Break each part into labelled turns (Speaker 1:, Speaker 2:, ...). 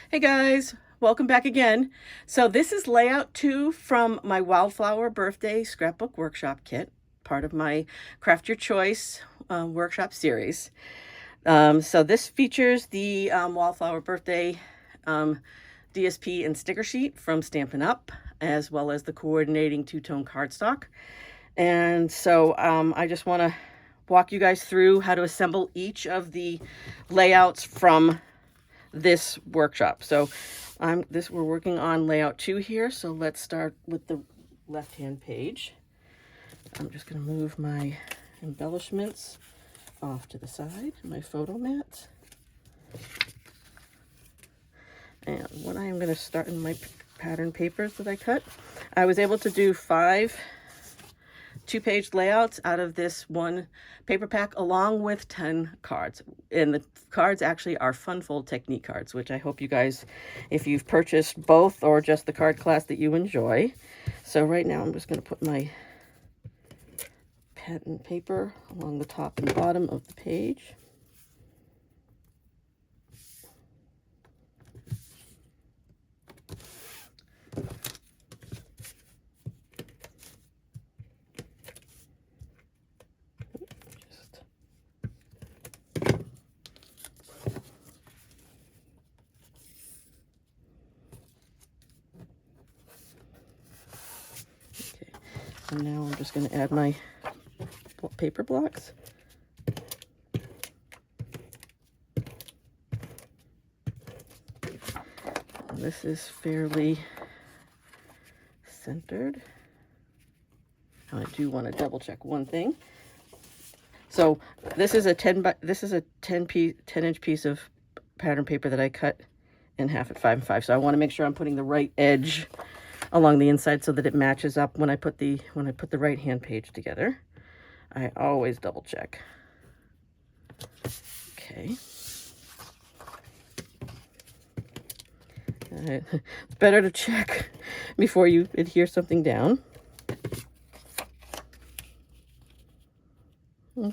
Speaker 1: Hey guys, welcome back again. So this is layout 2 from my Wildflower Birthday Scrapbook Workshop kit, part of my Craft Your Choice workshop series. So this features the Wildflower Birthday DSP and sticker sheet from Stampin' Up, as well as the coordinating two-tone cardstock. And so I just want to walk you guys through how to assemble each of the layouts from this workshop. So we're working on layout 2 here. So let's start with the left-hand page. I'm just going to move my embellishments off to the side, my photo mat. And what I am going to start in my pattern papers that I cut, I was able to do 5 two-page layouts out of this one paper pack, along with 10 cards. And the cards actually are fun fold technique cards, which I hope you guys, if you've purchased both or just the card class, that you enjoy. So right now I'm just going to put my pen and paper along the top and bottom of the page. And now I'm just going to add my paper blocks. And this is fairly centered. I do want to double check one thing. So this is a 10 inch piece of pattern paper that I cut in half at 5 and 5. So I want to make sure I'm putting the right edge along the inside so that it matches up when I put the right hand page together. I always double check. Okay. It's better to check before you adhere something down.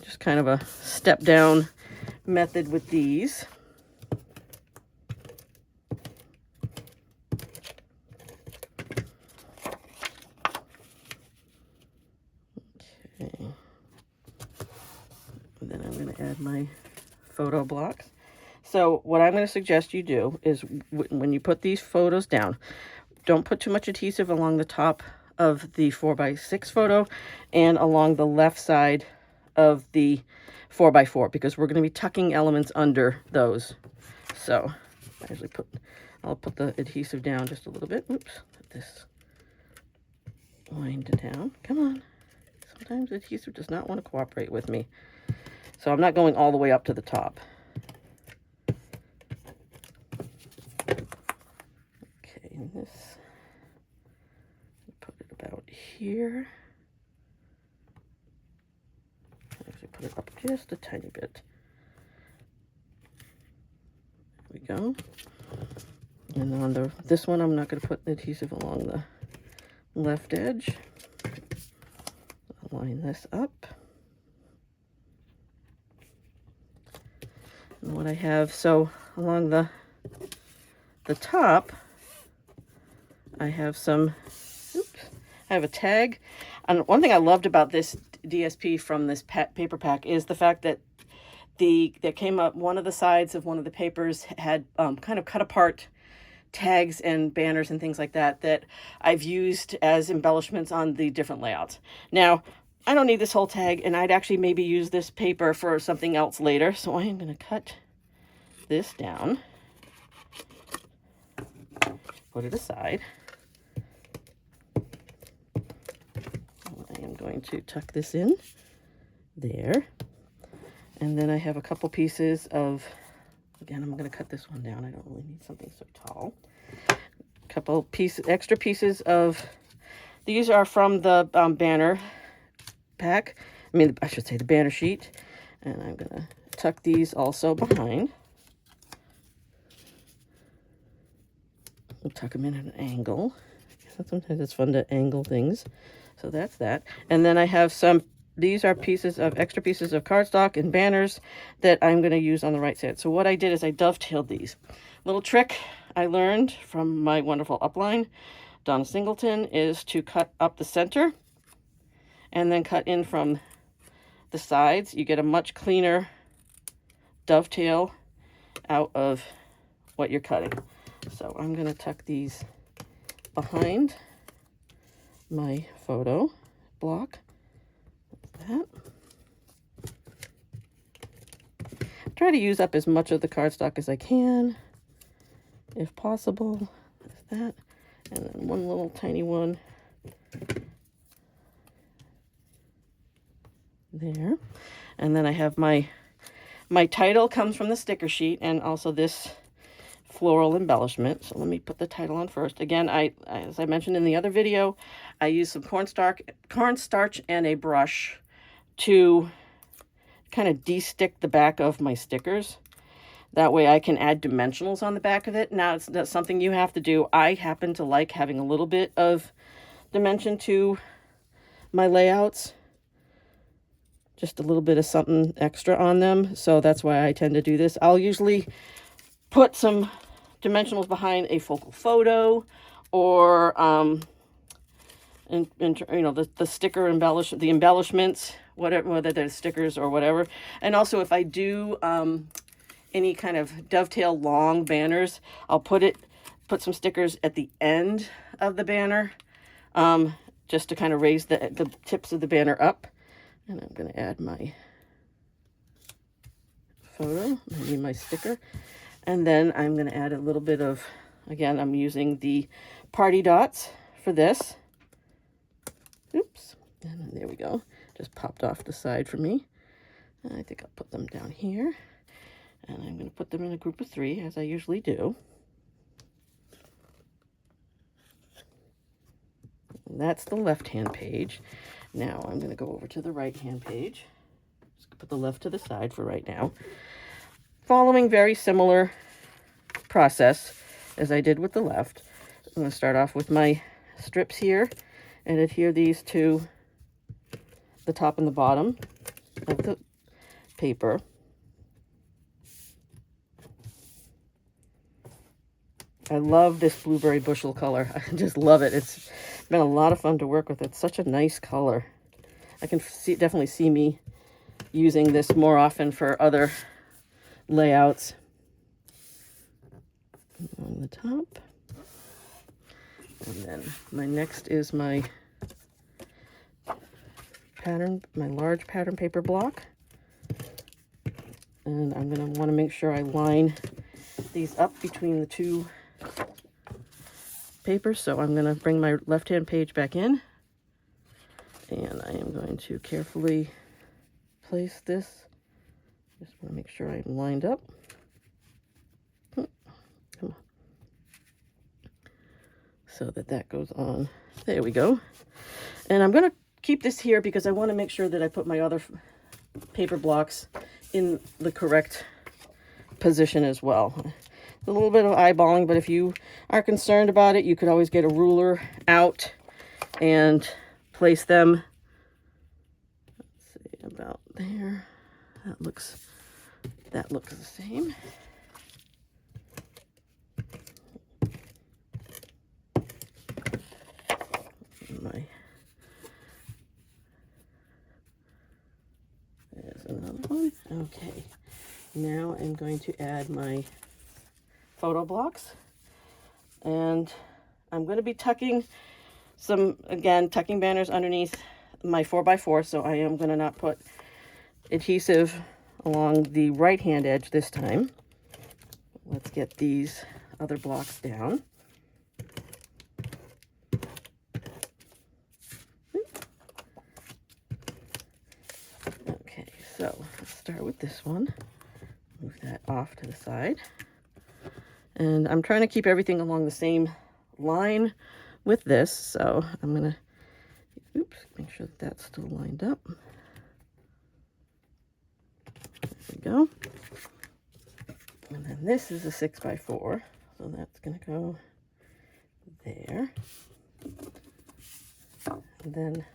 Speaker 1: Just kind of a step down method with these. And then I'm going to add my photo blocks. So what I'm going to suggest you do is when you put these photos down, don't put too much adhesive along the top of the 4x6 photo and along the left side of the 4x4, because we're going to be tucking elements under those. So I'll put the adhesive down just a little bit. Oops, put this wind down. Come on. Sometimes adhesive does not want to cooperate with me. So I'm not going all the way up to the top. Okay, and this, put it about here. Actually put it up just a tiny bit. There we go. And on this one, I'm not going to put adhesive along the left edge. I'll line this up. And what I have, so along the top, I have I have a tag. And one thing I loved about this DSP from this paper pack is the fact that there came up, one of the sides of one of the papers had kind of cut apart tags and banners and things like that I've used as embellishments on the different layouts. Now, I don't need this whole tag, and I'd actually maybe use this paper for something else later. So I am going to cut this down, put it aside. I am going to tuck this in there. And then I have a couple pieces of, again, I'm going to cut this one down. I don't really need something so tall. A couple extra pieces of, these are from the banner pack. I should say the banner sheet. And I'm going to tuck these also behind. We'll tuck them in at an angle. Sometimes it's fun to angle things. So that's that. And then I have some these are extra pieces of cardstock and banners that I'm going to use on the right side. So what I did is I dovetailed these. Little trick I learned from my wonderful upline, Donna Singleton, is to cut up the center and then cut in from the sides. You get a much cleaner dovetail out of what you're cutting. So I'm going to tuck these behind my photo block. That. Try to use up as much of the cardstock as I can, if possible. There's that. And then one little tiny one there. And then I have my title comes from the sticker sheet, and also this floral embellishment. So let me put the title on first. Again, as I mentioned in the other video, I use some cornstarch and a brush to kind of de-stick the back of my stickers. That way I can add dimensionals on the back of it. Now, that's something you have to do. I happen to like having a little bit of dimension to my layouts. Just a little bit of something extra on them. So that's why I tend to do this. I'll usually put some dimensionals behind a focal photo, or you know, the sticker the embellishments, whether they're stickers or whatever. And also, if I do any kind of dovetail long banners, I'll put some stickers at the end of the banner, just to kind of raise the tips of the banner up. And I'm going to add my photo, maybe my sticker. And then I'm going to add a little bit of, again, I'm using the party dots for this. Oops. And there we go. Just popped off the side for me. And I think I'll put them down here. And I'm going to put them in a group of 3, as I usually do. And that's the left-hand page. Now I'm going to go over to the right-hand page. Just put the left to the side for right now. Following very similar process as I did with the left. I'm going to start off with my strips here and adhere these to the top and the bottom of the paper. I love this blueberry bushel color. I just love it. It's been a lot of fun to work with. It's such a nice color. I can definitely see me using this more often for other layouts. On the top. And then my next is my large pattern paper block. And I'm going to want to make sure I line these up between the two papers. So I'm going to bring my left-hand page back in. And I am going to carefully place this. Just want to make sure I'm lined up. Come on. So that goes on. There we go. And I'm going to keep this here because I want to make sure that I put my other paper blocks in the correct position as well. A little bit of eyeballing, but if you are concerned about it, you could always get a ruler out and place them. Let's see, about there. That looks the same. There's another one. Okay. Now I'm going to add my photo blocks, and I'm going to be tucking tucking banners underneath my 4x4, so I am going to not put adhesive along the right hand edge this time. Let's get these other blocks down. Okay, so let's start with this one. Move that off to the side. And I'm trying to keep everything along the same line with this, so I'm going to, make sure that that's still lined up. There we go. And then this is a 6x4, so that's going to go there. And then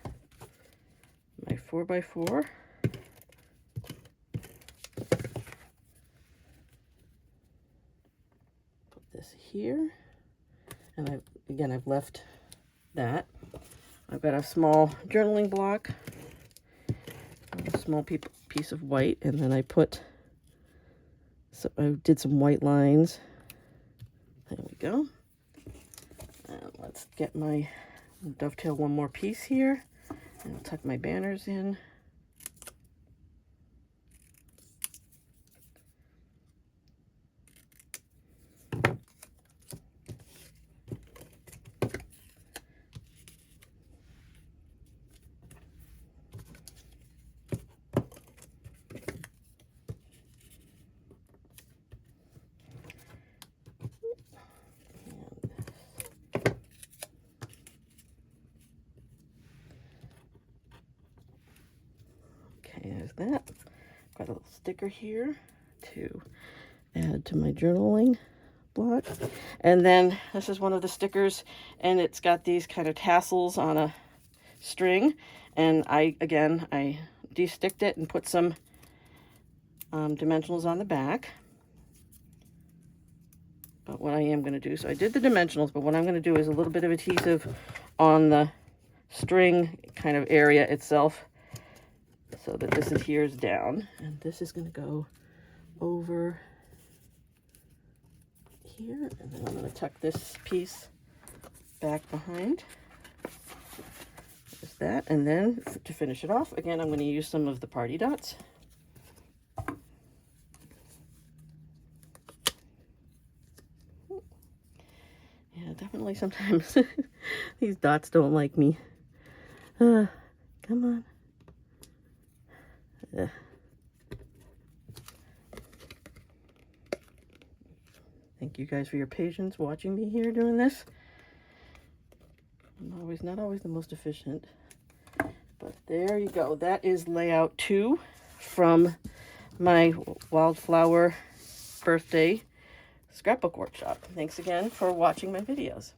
Speaker 1: my 4x4. Put this here. And I've left that. I've got a small journaling block, a small piece of white, and then I did some white lines. There we go. And let's get dovetail one more piece here, and I'll tuck my banners in. There's that. Got a little sticker here to add to my journaling block. And then this is one of the stickers, and it's got these kind of tassels on a string. And I de-sticked it and put some dimensionals on the back. But what I am going to do, so I did the dimensionals, but what I'm going to do is a little bit of adhesive on the string kind of area itself, so that this adheres down, and this is going to go over here, and then I'm going to tuck this piece back behind. There's that, and then to finish it off, again, I'm going to use some of the party dots. Yeah, definitely sometimes these dots don't like me. Come on. Thank you guys for your patience watching me here doing this. I'm not always the most efficient, but there you go. That is layout 2 from my Wildflower Birthday Scrapbook Workshop. Thanks again for watching my videos.